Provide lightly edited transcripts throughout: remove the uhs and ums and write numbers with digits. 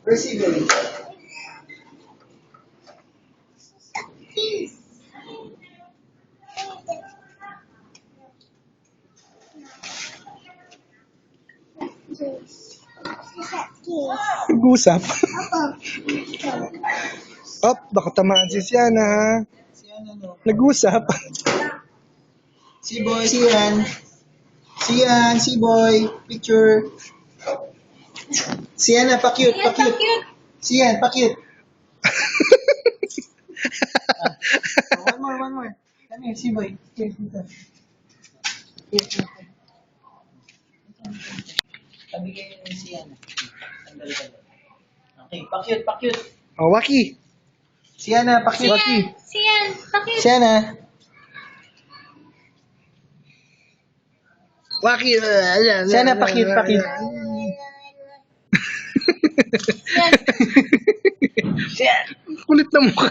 Receiving. Nag-usap. Op, baka tamaan si Siana ha. Nag-usap. Si-boy, Sian. Sian, si-boy. Picture. Sian, pa-cute, pa-cute. Sian, pa-cute. One more, one more. Come here, si-boy. Here, dito. Here. Tabi kayo ni Sian. Sandali. Okay, pa-cute, pa-cute. Oh, Waki. Siana, pa-cute. Waki. Sian, pakit. Siana. Waki. Siana, pa-cute, pa-cute. Sian. Kulit na mukha.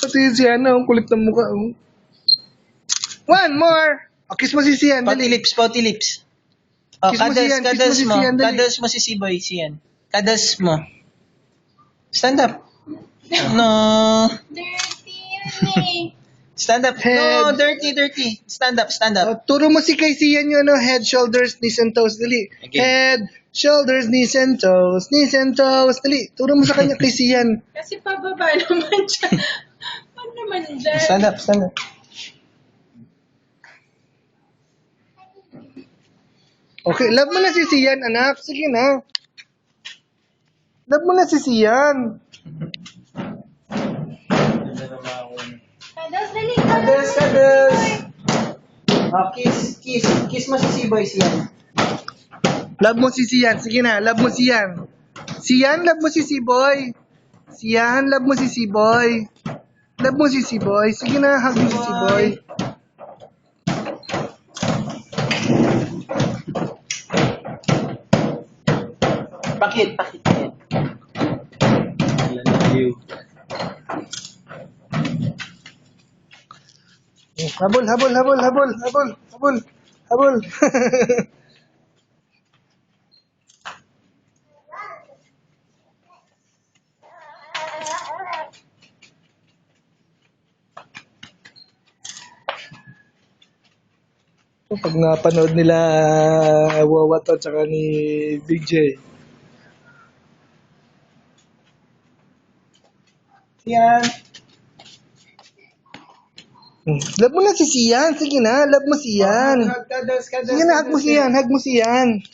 Pati si Siana, ang kulit ng mukha. Oh. One more. Oh, kiss mo si Sian. Pouty Dali. lips, pouty lips. Oh, Kiss mo si Sian, kiss mo kadas si mo. Sian, dali. Kadas mo si si-boy, Sian. Kadas mo. Stand up. No. Dirty yun eh. Stand up. Head. No, dirty. Stand up, stand Oh, up. turo mo si kay Sian yung ano, head, shoulders, knees, and toes. Dali. Okay. Head, shoulders, knees, and toes. Knees and toes. Dali. Turo mo sa kanya kay Sian. Kasi pababa naman siya. Ano naman dyan? Stand up, stand up. Okay, love mo na si Sian, anak. Sige na. Love mo na si Sian. Kadas, dali. Kadas. Oh, kiss mo si si-boy, Sian. Love mo si Sian. Sige na, love mo si Sian. Sian, love mo si Siboy. Sian, love mo si Siboy. Love mo si Siboy. Sige na, hug mo si Siboy. Pakit. Yan. I love you. Habol. Pag napanood nila Wawa to tsaka ni Big J. Sian. Love mo na si Sian. Sige na, love mo si Sian. Kadas. Sige na, hug mo si Sian. Hug mo si Sian.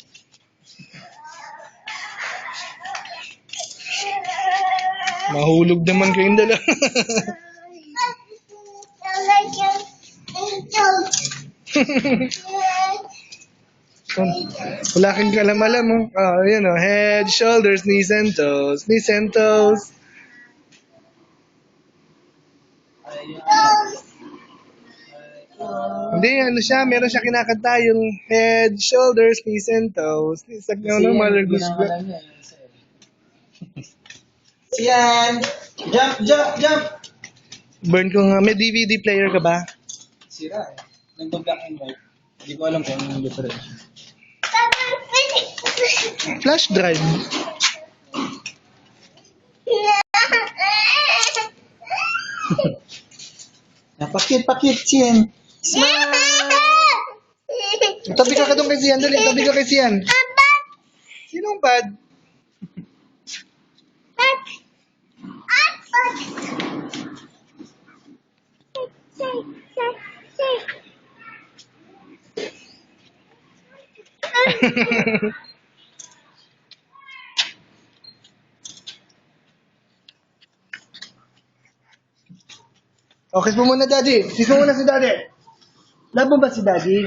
Mahulog naman kayong dalawa. Wala kang kalam-alam mo. Oh, yun oh. Head, shoulders, knees and toes. Knees and toes. Hindi, ano siya, meron siya kinakanta yung head, shoulders, knees and toes. Isag na ano, mother goose. Sian. Jump. Burn ko nga. May DVD player ka ba? Sira eh. Nag-black and white. Hindi ko alam kung anong difference. Flash drive. Pakit, Sian. Smile! Tabi ka doon kay Sian. Dali, tabi ka kay Sian. Sinong bad? Oh, kiss mo muna, Daddy. Kiss mo muna si Daddy. Love mo ba si Daddy?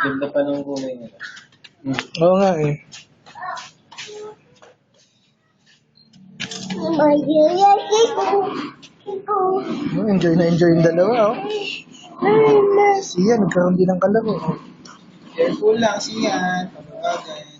Ganda pa ng kulay nila. Oo nga eh. Enjoy na enjoy yung dalawa, oh. Siya, nagkaroon din ng kalaro. Careful lang, Sian. Pababa dyan.